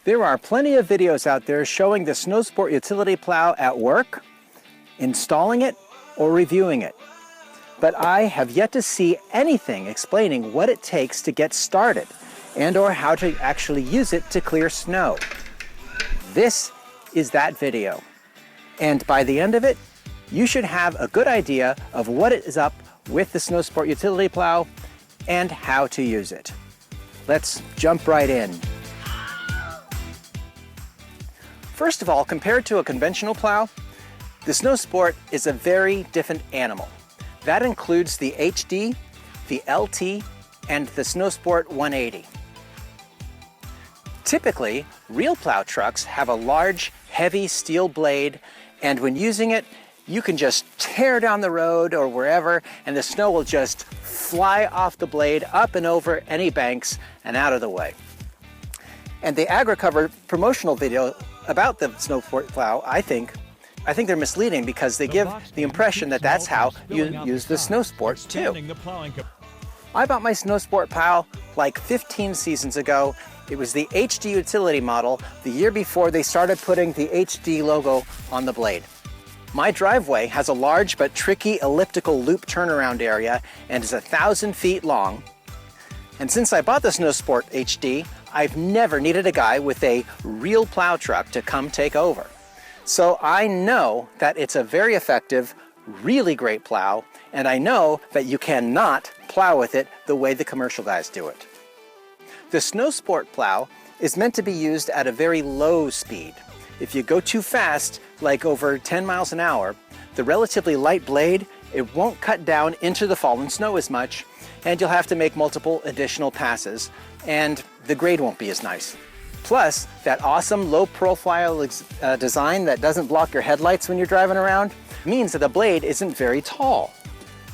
There are plenty of videos out there showing the Snowsport Utility plow at work, installing it, or reviewing it. But I have yet to see anything explaining what it takes to get started and or how to actually use it to clear snow. This is that video. And by the end of it, you should have a good idea of what is up with the Snowsport Utility plow and how to use it. Let's jump right in. First of all, compared to a conventional plow, the Snowsport is a very different animal. That includes the HD, the LT, and the Snowsport 180. Typically, real plow trucks have a large, heavy steel blade, and when using it, you can just tear down the road or wherever, and the snow will just fly off the blade, up and over any banks, and out of the way. And the AgriCover promotional video about the Snowsport plow, I think they're misleading because they give the impression that that's how you use the Snowsport too. I bought my Snowsport plow like 15 seasons ago. It was the HD utility model the year before they started putting the HD logo on the blade. My driveway has a large but tricky elliptical loop turnaround area and is 1,000 feet long. And since I bought the Snowsport HD, I've never needed a guy with a real plow truck to come take over. So I know that it's a very effective, really great plow, and I know that you cannot plow with it the way the commercial guys do it. The Snowsport plow is meant to be used at a very low speed. If you go too fast, like over 10 miles an hour, the relatively light blade, it won't cut down into the fallen snow as much, and you'll have to make multiple additional passes, and the grade won't be as nice. Plus, that awesome low profile design that doesn't block your headlights when you're driving around means that the blade isn't very tall.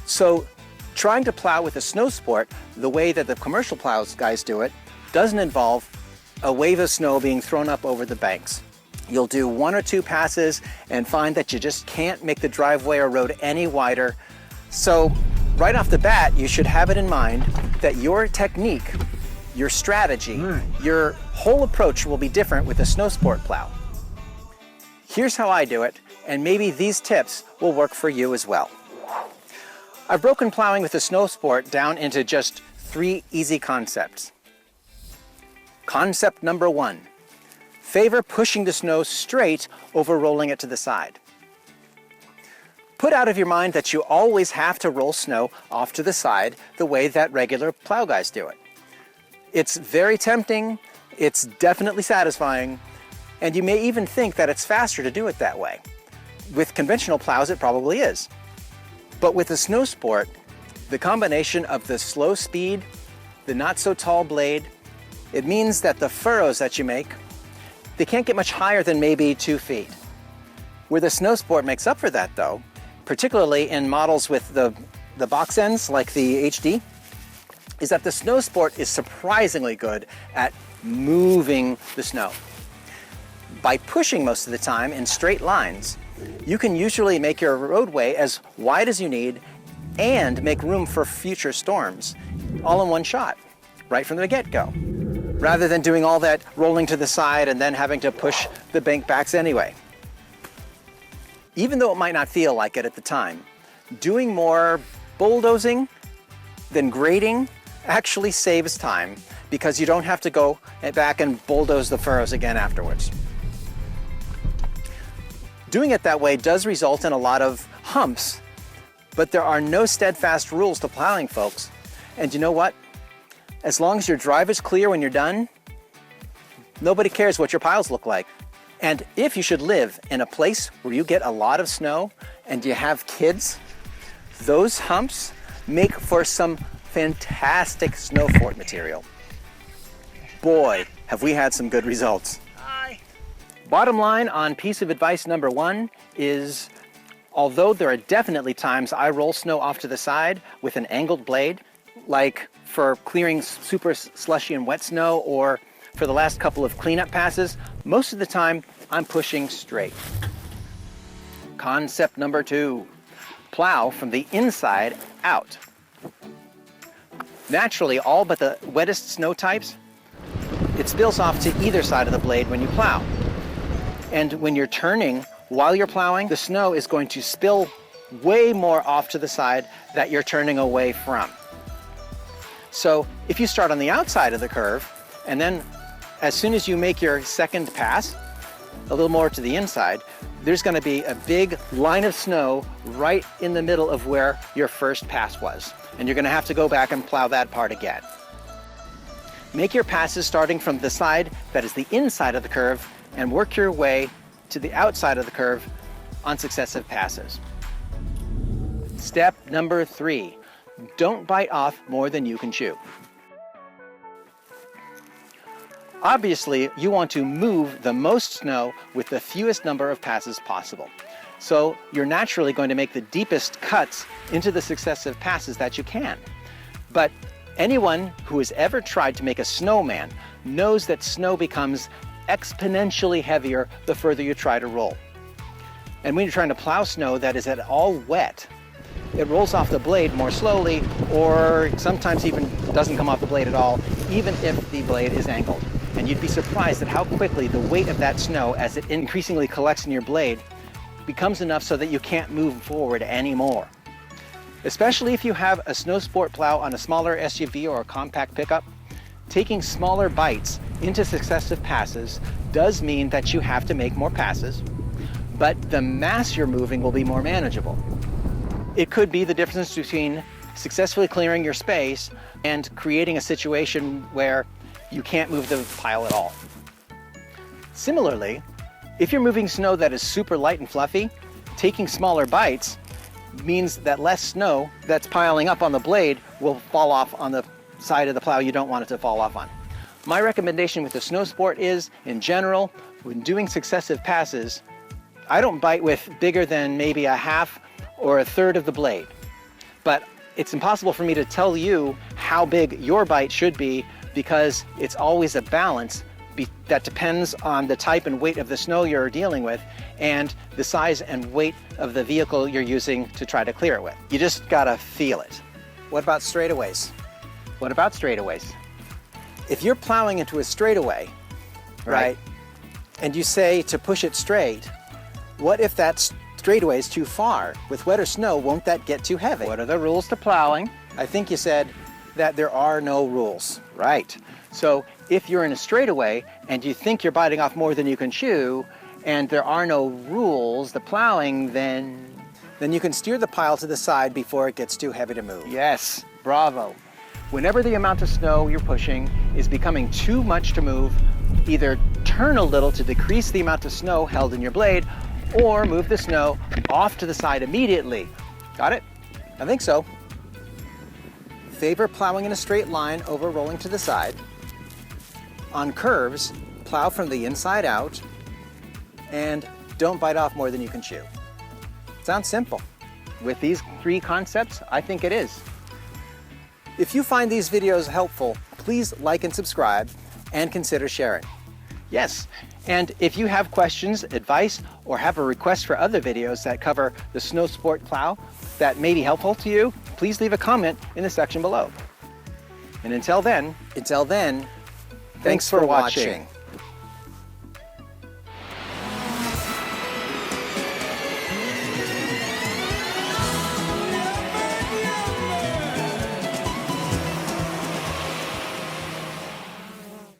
So trying to plow with a Snowsport the way that the commercial plows guys do it doesn't involve a wave of snow being thrown up over the banks. You'll do one or two passes and find that you just can't make the driveway or road any wider. So right off the bat, you should have it in mind that your technique, your strategy, your whole approach will be different with a Snowsport plow. Here's how I do it, and maybe these tips will work for you as well. I've broken plowing with the Snowsport down into just 3 easy concepts. Concept number 1, favor pushing the snow straight over rolling it to the side. Put out of your mind that you always have to roll snow off to the side the way that regular plow guys do it. It's very tempting, it's definitely satisfying, and you may even think that it's faster to do it that way. With conventional plows, it probably is. But with the Snowsport, the combination of the slow speed, the not so tall blade, it means that the furrows that you make, they can't get much higher than maybe 2 feet. Where the Snowsport makes up for that though, particularly in models with the box ends like the HD, is that the Snowsport is surprisingly good at moving the snow. By pushing most of the time in straight lines, you can usually make your roadway as wide as you need and make room for future storms all in one shot, right from the get-go, rather than doing all that rolling to the side and then having to push the bank backs anyway. Even though it might not feel like it at the time, doing more bulldozing than grading actually saves time because you don't have to go back and bulldoze the furrows again afterwards. Doing it that way does result in a lot of humps, but there are no steadfast rules to plowing, folks. And you know what? As long as your drive is clear when you're done, nobody cares what your piles look like. And if you should live in a place where you get a lot of snow and you have kids, those humps make for some fantastic snow fort material. Boy, have we had some good results. Bottom line on piece of advice number 1 is, although there are definitely times I roll snow off to the side with an angled blade, like for clearing super slushy and wet snow or for the last couple of cleanup passes, most of the time I'm pushing straight. Concept number 2, plow from the inside out. Naturally, all but the wettest snow types, it spills off to either side of the blade when you plow. And when you're turning while you're plowing, the snow is going to spill way more off to the side that you're turning away from. So if you start on the outside of the curve, and then as soon as you make your second pass, a little more to the inside, there's going to be a big line of snow right in the middle of where your first pass was. And you're going to have to go back and plow that part again. Make your passes starting from the side that is the inside of the curve and work your way to the outside of the curve on successive passes. Step number 3, don't bite off more than you can chew. Obviously, you want to move the most snow with the fewest number of passes possible. So you're naturally going to make the deepest cuts into the successive passes that you can. But anyone who has ever tried to make a snowman knows that snow becomes exponentially heavier the further you try to roll. And when you're trying to plow snow that is at all wet, it rolls off the blade more slowly, or sometimes even doesn't come off the blade at all, even if the blade is angled. And you'd be surprised at how quickly the weight of that snow, as it increasingly collects in your blade, becomes enough so that you can't move forward anymore. Especially if you have a snow sport plow on a smaller SUV or a compact pickup, taking smaller bites into successive passes does mean that you have to make more passes, but the mass you're moving will be more manageable. It could be the difference between successfully clearing your space and creating a situation where you can't move the pile at all. Similarly, if you're moving snow that is super light and fluffy, taking smaller bites means that less snow that's piling up on the blade will fall off on the side of the plow you don't want it to fall off on. My recommendation with the snow sport is, in general, when doing successive passes, I don't bite with bigger than maybe a half or a third of the blade. But it's impossible for me to tell you how big your bite should be, because it's always a balance that depends on the type and weight of the snow you're dealing with and the size and weight of the vehicle you're using to try to clear it with. You just gotta feel it. What about straightaways? What about straightaways? If you're plowing into a straightaway, right, and you say to push it straight, what if that straightaway is too far? With wetter snow, won't that get too heavy? What are the rules to plowing? I think you said that there are no rules. Right. So if you're in a straightaway and you think you're biting off more than you can chew, and there are no rules to plowing, then you can steer the pile to the side before it gets too heavy to move. Yes, bravo. Whenever the amount of snow you're pushing is becoming too much to move, either turn a little to decrease the amount of snow held in your blade, or move the snow off to the side immediately. Got it? I think so. Favor plowing in a straight line over rolling to the side. On curves, plow from the inside out, and don't bite off more than you can chew. Sounds simple. With these 3 concepts, I think it is. If you find these videos helpful, please like and subscribe, and consider sharing. Yes, and if you have questions, advice, or have a request for other videos that cover the snow sport plow that may be helpful to you, please leave a comment in the section below. And until then, thanks for watching.